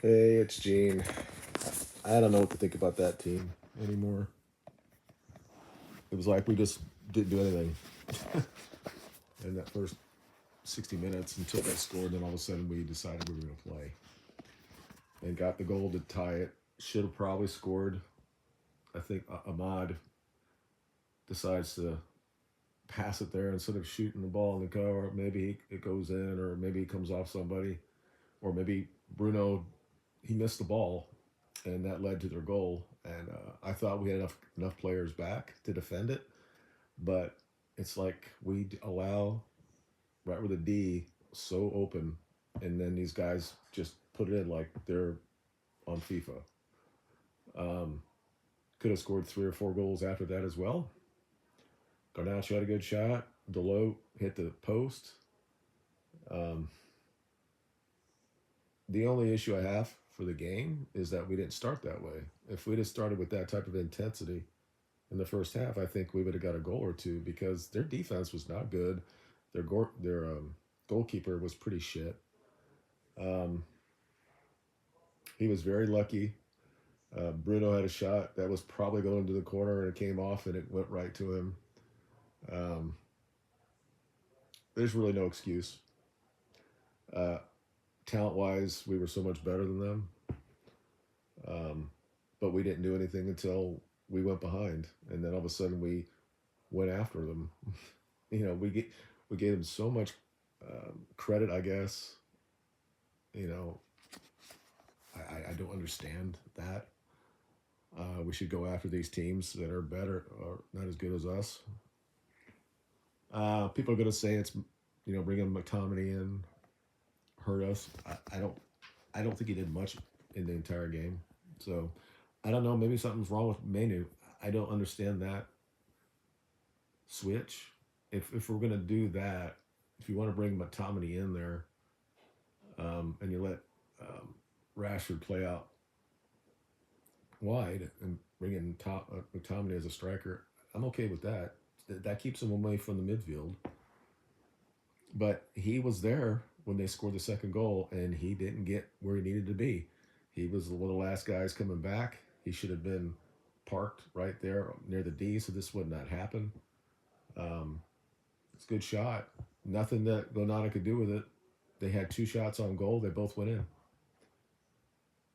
Hey, it's Gene. I don't know what to think about that team anymore. It was like we just didn't do anything in that first 60 minutes until they scored. Then all of a sudden we decided we were going to play and got the goal to tie it. Should have probably scored. I think Ahmad decides to pass it there instead of shooting the ball in the cover. Maybe it goes in, or maybe it comes off somebody, or maybe Bruno he missed the ball, and that led to their goal. And I thought we had enough players back to defend it, but it's like we allow right with a D so open, and then these guys just put it in like they're on FIFA. Um, could have scored 3 or 4 goals after that as well. Garnacho had a good shot. Delote hit the post. Um, the only issue I have for the game is that we didn't start that way. If we'd have started with that type of intensity in the first half, I think we would have got a goal or two because their defense was not good. Their goalkeeper was pretty shit. Um, he was very lucky. Bruno had a shot that was probably going to the corner and it came off and it went right to him. Um, there's really no excuse. Uh, Talent wise, we were so much better than them, um, but we didn't do anything until we went behind, and then all of a sudden we went after them. We gave them so much credit, I guess. You know, I don't understand that. We should go after these teams that are better or not as good as us. People are going to say it's bringing McTominay in hurt us. I don't think he did much in the entire game. So I don't know. Maybe something's wrong with Menu. I don't understand that switch. If we're gonna do that, if you want to bring McTominay in there, and you let Rashford play out wide and bring in McTominay as a striker, I'm okay with that. That keeps him away from the midfield. But he was there when they scored the second goal, and he didn't get where he needed to be. He was one of the last guys coming back. He should have been parked right there near the D, so this would not happen. Um, it's a good shot. Nothing that Gonana could do with it. They had 2 shots on goal. They both went in.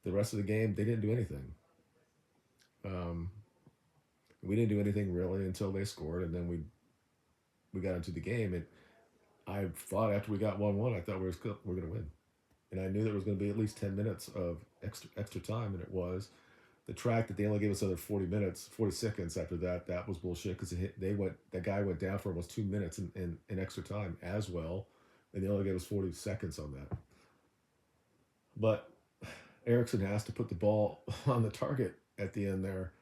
The rest of the game, they didn't do anything. Um, we didn't do anything really until they scored, and then we got into the game. And I thought after we got 1-1, I thought we were going to win, and I knew there was going to be at least 10 minutes of extra time, and it was. The track that they only gave us another 40 minutes, 40 seconds after that. That was bullshit because that guy went down for almost 2 minutes in extra time as well, and they only gave us 40 seconds on that. But Erickson has to put the ball on the target at the end there.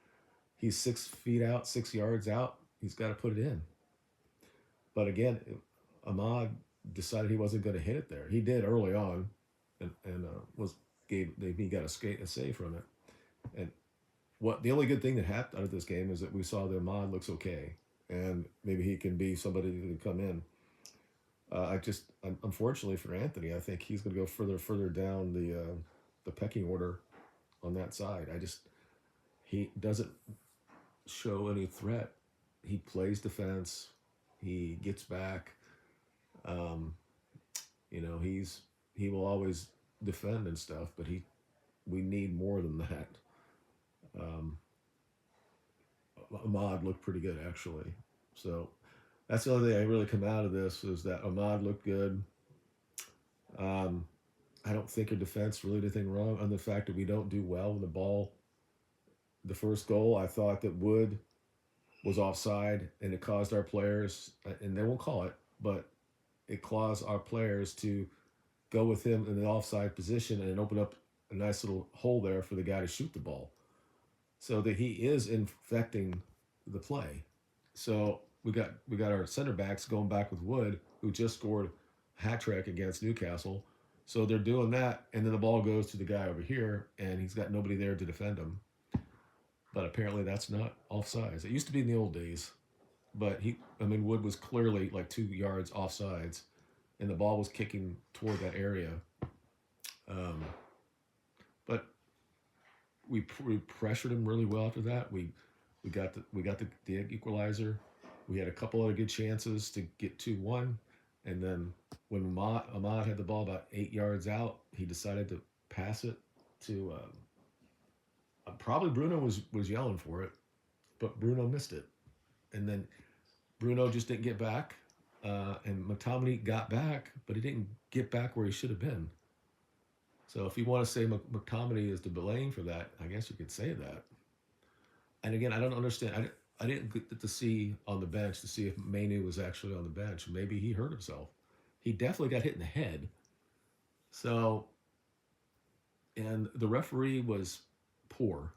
He's 6 feet out, 6 yards out. He's got to put it in. But again, Ahmad decided he wasn't going to hit it there. He did early on, and was gave he got a save from it. And what the only good thing that happened out of this game is that we saw that Ahmad looks okay, and maybe he can be somebody who can come in. Unfortunately for Anthony, I think he's going to go further down the pecking order on that side. He doesn't show any threat. He plays defense. He gets back. Um, he will always defend and stuff, but we need more than that. Um, Ahmad looked pretty good actually. So that's the only thing I really come out of this is that Ahmad looked good. Um, I don't think our defense really did anything wrong on the fact that we don't do well with the ball. The first goal, I thought that Wood was offside and it caused our players, and they won't call it, but it caused our players to go with him in the offside position and open up a nice little hole there for the guy to shoot the ball. So that he is infecting the play. So we got our center backs going back with Wood, who just scored a hat trick against Newcastle. So they're doing that, and then the ball goes to the guy over here, and he's got nobody there to defend him. But apparently that's not offsides. It used to be in the old days, but Wood was clearly like 2 yards offsides, and the ball was kicking toward that area. Um, we pressured him really well after that. We got the equalizer. We had a couple other good chances to get 2-1, and then when Ahmad had the ball about 8 yards out, he decided to pass it to probably Bruno was yelling for it, but Bruno missed it, and then Bruno just didn't get back, and McTominay got back, but he didn't get back where he should have been. So if you want to say McTominay is to blame for that, I guess you could say that. And again, I don't understand. I didn't get to see on the bench to see if Mainu was actually on the bench. Maybe he hurt himself. He definitely got hit in the head. So, and the referee was poor,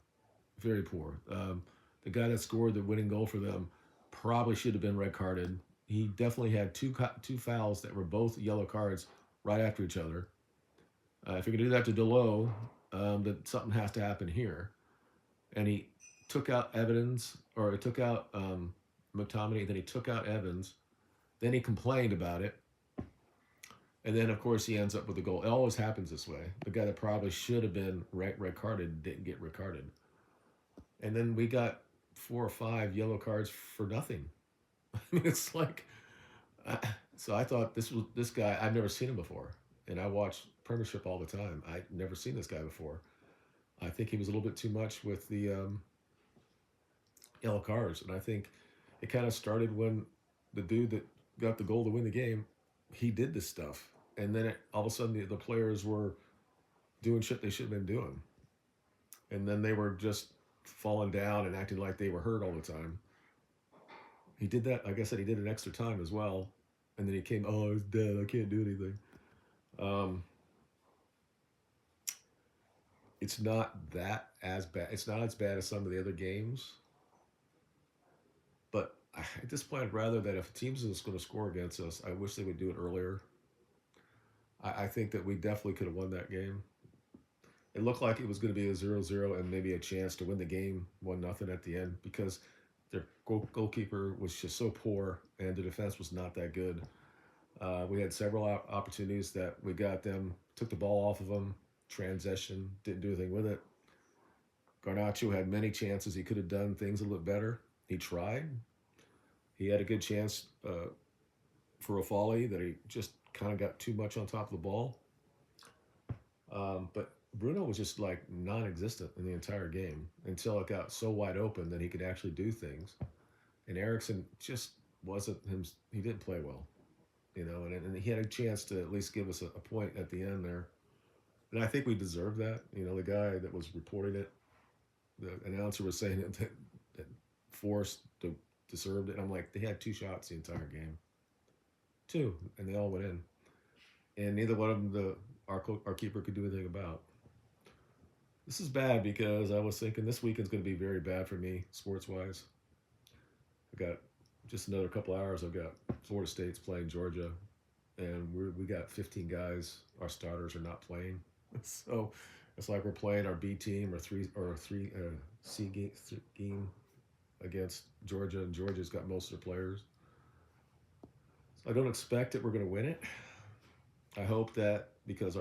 very poor. The guy that scored the winning goal for them probably should have been red carded. He definitely had two fouls that were both yellow cards right after each other. If you're going to do that to Delo, that something has to happen here. And he took out Evans, or he took out McTominay, then he took out Evans. Then he complained about it. And then, of course, he ends up with the goal. It always happens this way. The guy that probably should have been red carded didn't get red carded. And then we got 4 or 5 yellow cards for nothing. I mean, it's like, so I thought this guy, I've never seen him before. And I watch Premiership all the time. I'd never seen this guy before. I think he was a little bit too much with the yellow cards. And I think it kind of started when the dude that got the goal to win the game, he did this stuff. And then all of a sudden the players were doing shit they should have been doing. And then they were just falling down and acting like they were hurt all the time. He did that. Like I said, he did an extra time as well. And then he came, oh, he's dead. I can't do anything. It's not that as bad. It's not as bad as some of the other games. But at this point, I'd rather that if a team's just going to score against us, I wish they would do it earlier. I think that we definitely could have won that game. It looked like it was going to be a 0-0 and maybe a chance to win the game 1-0 at the end because their goalkeeper was just so poor and the defense was not that good. We had several opportunities that we got them, took the ball off of them, transition, didn't do anything with it. Garnacho had many chances. He could have done things a little better. He tried. He had a good chance for a volley that he just kind of got too much on top of the ball. But Bruno was just like non-existent in the entire game until it got so wide open that he could actually do things. And Eriksson just wasn't him. He didn't play well, and he had a chance to at least give us a point at the end there. And I think we deserved that. The guy that was reporting it, the announcer was saying that Forrest deserved it. And I'm like, they had 2 shots the entire game. 2, and they all went in. And neither one of them our keeper could do anything about. This is bad because I was thinking this weekend's going to be very bad for me, sports-wise. I got just another couple hours. I've got Florida State's playing Georgia, and we got 15 guys. Our starters are not playing, so it's like we're playing our B team or three C game against Georgia, and Georgia's got most of their players. So I don't expect that we're going to win it. I hope that because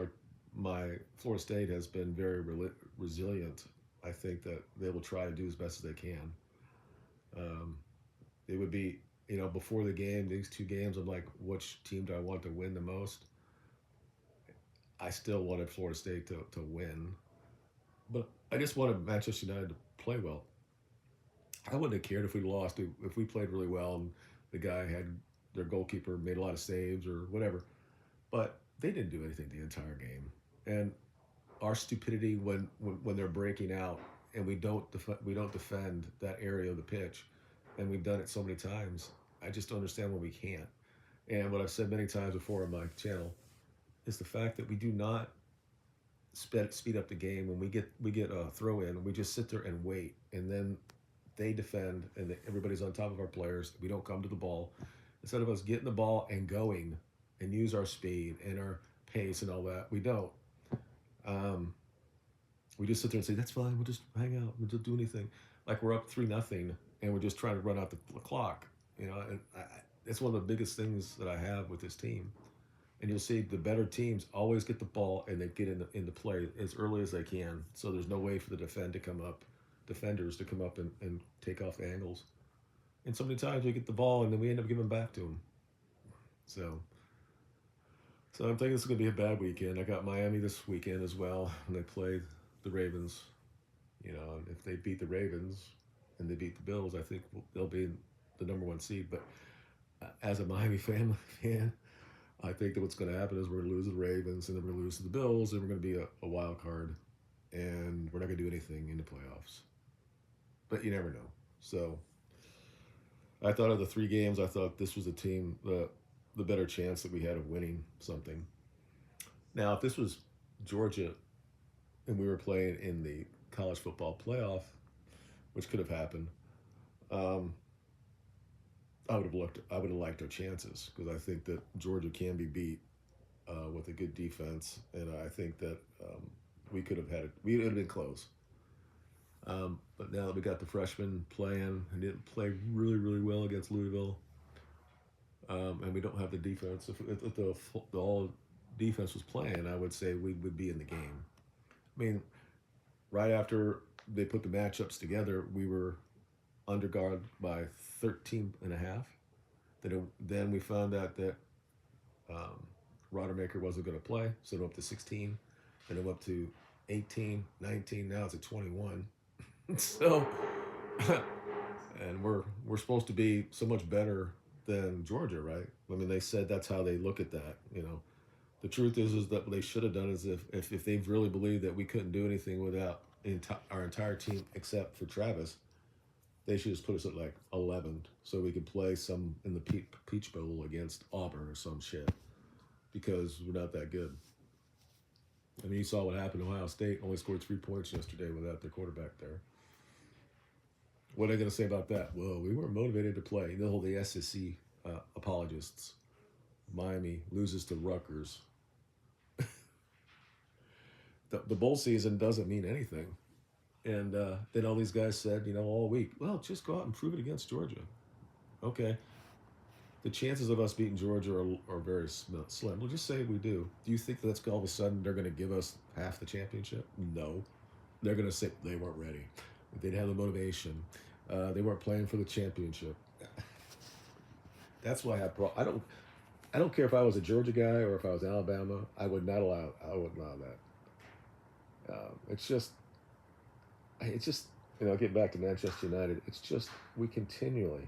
my Florida State has been very resilient, I think that they will try to do as best as they can. It would be, before the game, these 2 games, I'm like, which team do I want to win the most? I still wanted Florida State to win, but I just wanted Manchester United to play well. I wouldn't have cared if we lost, if we played really well and the guy had their goalkeeper made a lot of saves or whatever. But they didn't do anything the entire game. And our stupidity when they're breaking out and we don't defend that area of the pitch, and we've done it so many times, I just don't understand why we can't. And what I've said many times before on my channel is the fact that we do not speed up the game. When we get a throw in, we just sit there and wait, and then they defend, and everybody's on top of our players. We don't come to the ball. Instead of us getting the ball and going and use our speed and our pace and all that, we don't. We just sit there and say, that's fine, we'll just hang out, we'll just do anything. Like we're up 3-0 and we're just trying to run out the clock. And it's one of the biggest things that I have with this team. And you'll see the better teams always get the ball and they get into play as early as they can. So there's no way for the defenders to come up and take off the angles. And so many times we get the ball and then we end up giving back to them. So, so I'm thinking this is going to be a bad weekend. I got Miami this weekend as well when they play the Ravens. And if they beat the Ravens and they beat the Bills, I think they'll be the number one seed. But as a Miami fan, I think that what's going to happen is we're going to lose the Ravens and then we're going to lose to the Bills and we're going to be a wild card and we're not going to do anything in the playoffs. But you never know. So I thought of the three games, I thought this was the team, the better chance that we had of winning something. Now, if this was Georgia and we were playing in the college football playoff, which could have happened, I would have liked our chances because I think that Georgia can be beat with a good defense, and I think that we could have had it. We would have been close. But now that we got the freshmen playing and didn't play really, really well against Louisville, and we don't have the defense. If the all defense was playing, I would say we would be in the game. I mean, right after they put the matchups together, we were underguard by 13 and a half. Then we found out that Rodemaker wasn't going to play, so it went up to 16. Then it went up to 18, 19. Now it's at 21. So, and we're supposed to be so much better than Georgia, right? I mean, they said that's how they look at that. The truth is that what they should have done is if they really believed that we couldn't do anything without our entire team except for Travis, they should just put us at like 11 so we could play some in the Peach Bowl against Auburn or some shit because we're not that good. I mean, you saw what happened. Ohio State only scored 3 points yesterday without their quarterback there. What are they going to say about that? Well, we weren't motivated to play. They'll hold the SEC apologists. Miami loses to Rutgers. The bowl season doesn't mean anything. And then all these guys said, all week, well, just go out and prove it against Georgia. Okay. The chances of us beating Georgia are very slim. We'll just say we do. Do you think that's all of a sudden they're going to give us half the championship? No. They're going to say they weren't ready. They didn't have the motivation. They weren't playing for the championship. That's why I don't care if I was a Georgia guy or if I was Alabama. I would not allow that. It's just, getting back to Manchester United, it's just we continually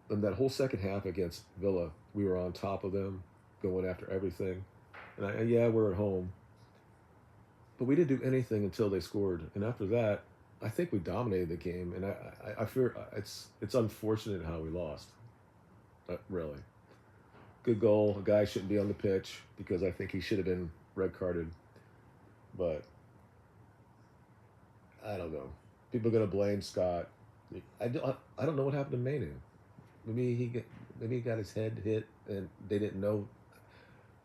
in that whole second half against Villa, we were on top of them, going after everything. And we're at home, but we didn't do anything until they scored. And after that, I think we dominated the game. And I fear it's unfortunate how we lost. Really. Good goal. A guy shouldn't be on the pitch because I think he should have been red carded. But I don't know. People are going to blame Scott. I don't know what happened to Manu. Maybe he got his head hit and they didn't know.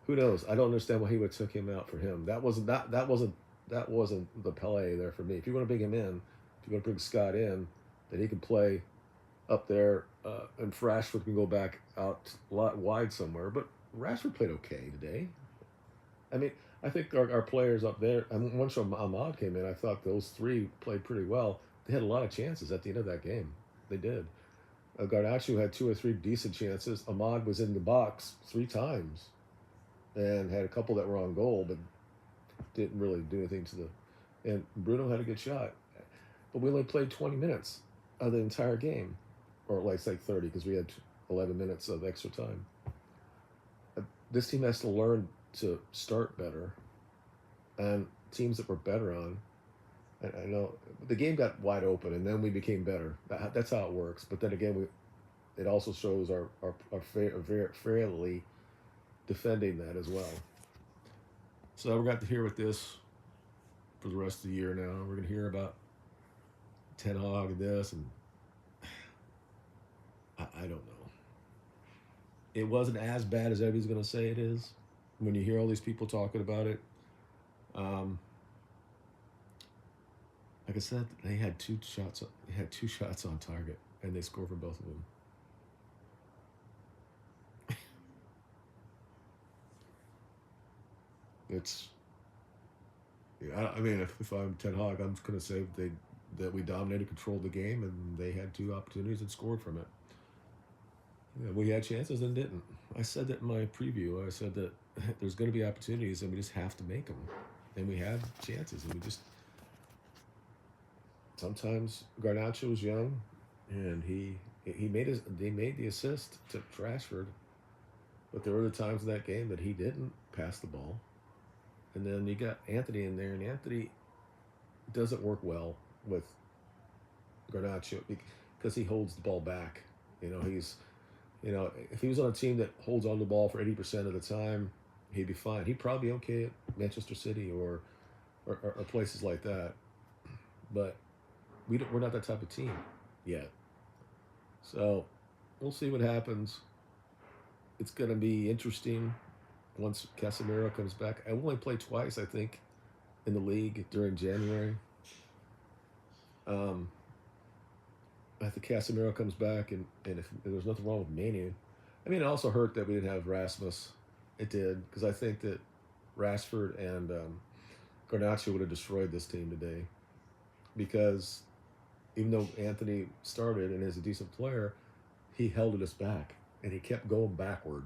Who knows? I don't understand why he would have took him out for him. That wasn't the Pele there for me. If you want to bring him in, if you want to bring Scott in, then he can play up there, and Rashford can go back out a lot wide somewhere. But Rashford played okay today. I mean, I think our players up there, once Ahmad came in, I thought those three played pretty well. They had a lot of chances at the end of that game. They did. Garnacho had 2 or 3 decent chances. Ahmad was in the box 3 times and had a couple that were on goal, but didn't really do anything to the... And Bruno had a good shot. But we only played 20 minutes of the entire game. Or like 30, because we had 11 minutes of extra time. This team has to learn to start better. And teams that we're better on, I know the game got wide open, and then we became better. That's how it works. But then again, it also shows our fairly defending that as well. So we're going to hear with this for the rest of the year now. We're going to hear about Ten Hag and this, and I don't know. It wasn't as bad as everybody's going to say it is. When you hear all these people talking about it, like I said, they had 2 shots. They had 2 shots on target, and they scored from both of them. It's yeah, I mean, if I'm Ten Hag, I'm just gonna say that we dominated, controlled the game, and they had two opportunities and scored from it. Yeah, we had chances and didn't. I said that in my preview. I said that there's going to be opportunities and we just have to make them. And we had chances and we just sometimes Garnacho was young, and he made his they made the assist to Rashford, but there were the times in that game that he didn't pass the ball. And then you got Anthony in there, and Anthony doesn't work well with Garnacho because he holds the ball back. He's if he was on a team that holds on the ball for 80% of the time, he'd be fine. He'd probably be okay at Manchester City or places like that. But we're not that type of team yet. So we'll see what happens. It's going to be interesting once Casemiro comes back. I only played twice, I think, in the league during January. Um, I think Casemiro comes back, and if there's nothing wrong with Manu, I mean, it also hurt that we didn't have Rasmus. It did, because I think that Rashford and Garnacho would have destroyed this team today. Because even though Anthony started and is a decent player, he held us back, and he kept going backward.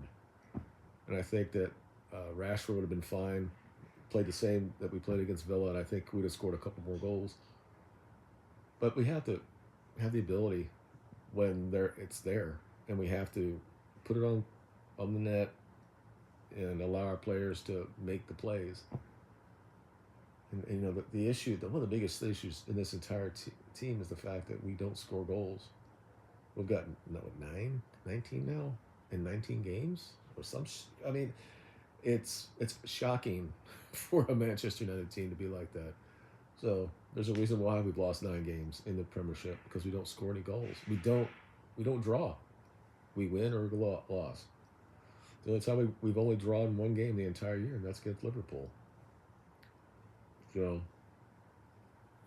And I think that Rashford would have been fine, played the same that we played against Villa, and I think we'd have scored a couple more goals. But we have to have the ability when it's there, and we have to put it on the net and allow our players to make the plays. And the issue, one of the biggest issues in this entire team is the fact that we don't score goals. We've got 19 now in 19 games or some. I mean, it's shocking for a Manchester United team to be like that. So there's a reason why we've lost 9 games in the Premiership, because we don't score any goals. We don't draw. We win or loss. The only time we've only drawn one game the entire year, and that's against Liverpool. So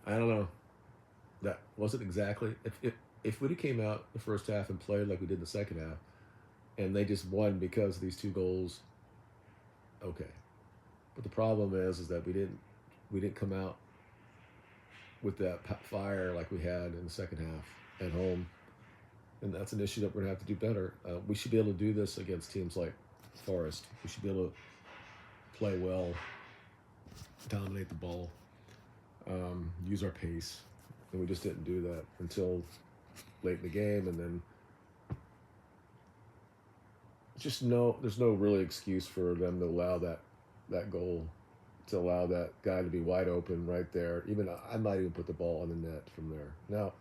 I don't know. That wasn't exactly if we'd have came out the first half and played like we did the second half, and they just won because of these 2 goals. Okay, but the problem is that we didn't come out with that fire like we had in the second half at home, and that's an issue that we're gonna have to do better. We should be able to do this against teams like Forrest. We should be able to play well, dominate the ball, use our pace, and we just didn't do that until late in the game, and then there's no really excuse for them to allow that goal, to allow that guy to be wide open right there. Even I might even put the ball on the net from there. Now,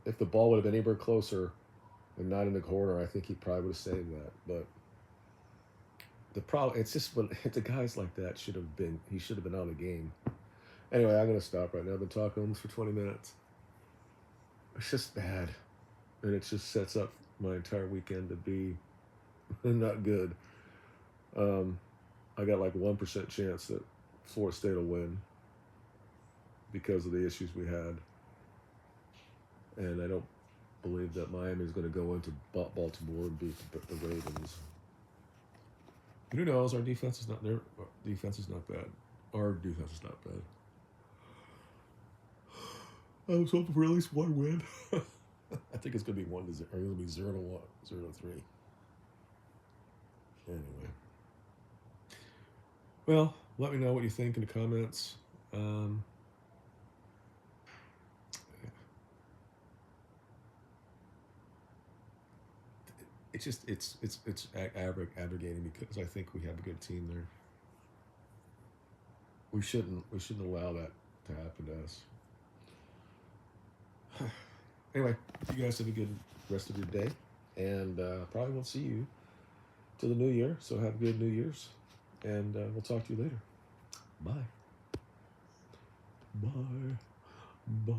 if the ball would have been anywhere closer and not in the corner, I think he probably would have saved that. But the problem, it's just when it's the guys like that he should have been out of the game. Anyway, I'm gonna stop right now. I've been talking almost for 20 minutes. It's just bad, and it just sets up my entire weekend to be not good. I got like 1% chance that Florida State will win because of the issues we had, and I don't believe that Miami is going to go into Baltimore and beat the Ravens. But who knows? Our defense is not there. Our defense is not bad. Our defense is not bad. I was hoping for at least one win. I think it's going to be 1-0, or it's going to be 0-1, 0-3. Anyway. Well, let me know what you think in the comments. It's abrogating because I think we have a good team there. We shouldn't allow that to happen to us. Anyway, you guys have a good rest of your day, and probably won't see you till the new year. So have a good New Year's, and we'll talk to you later. Bye. Bye. Bye.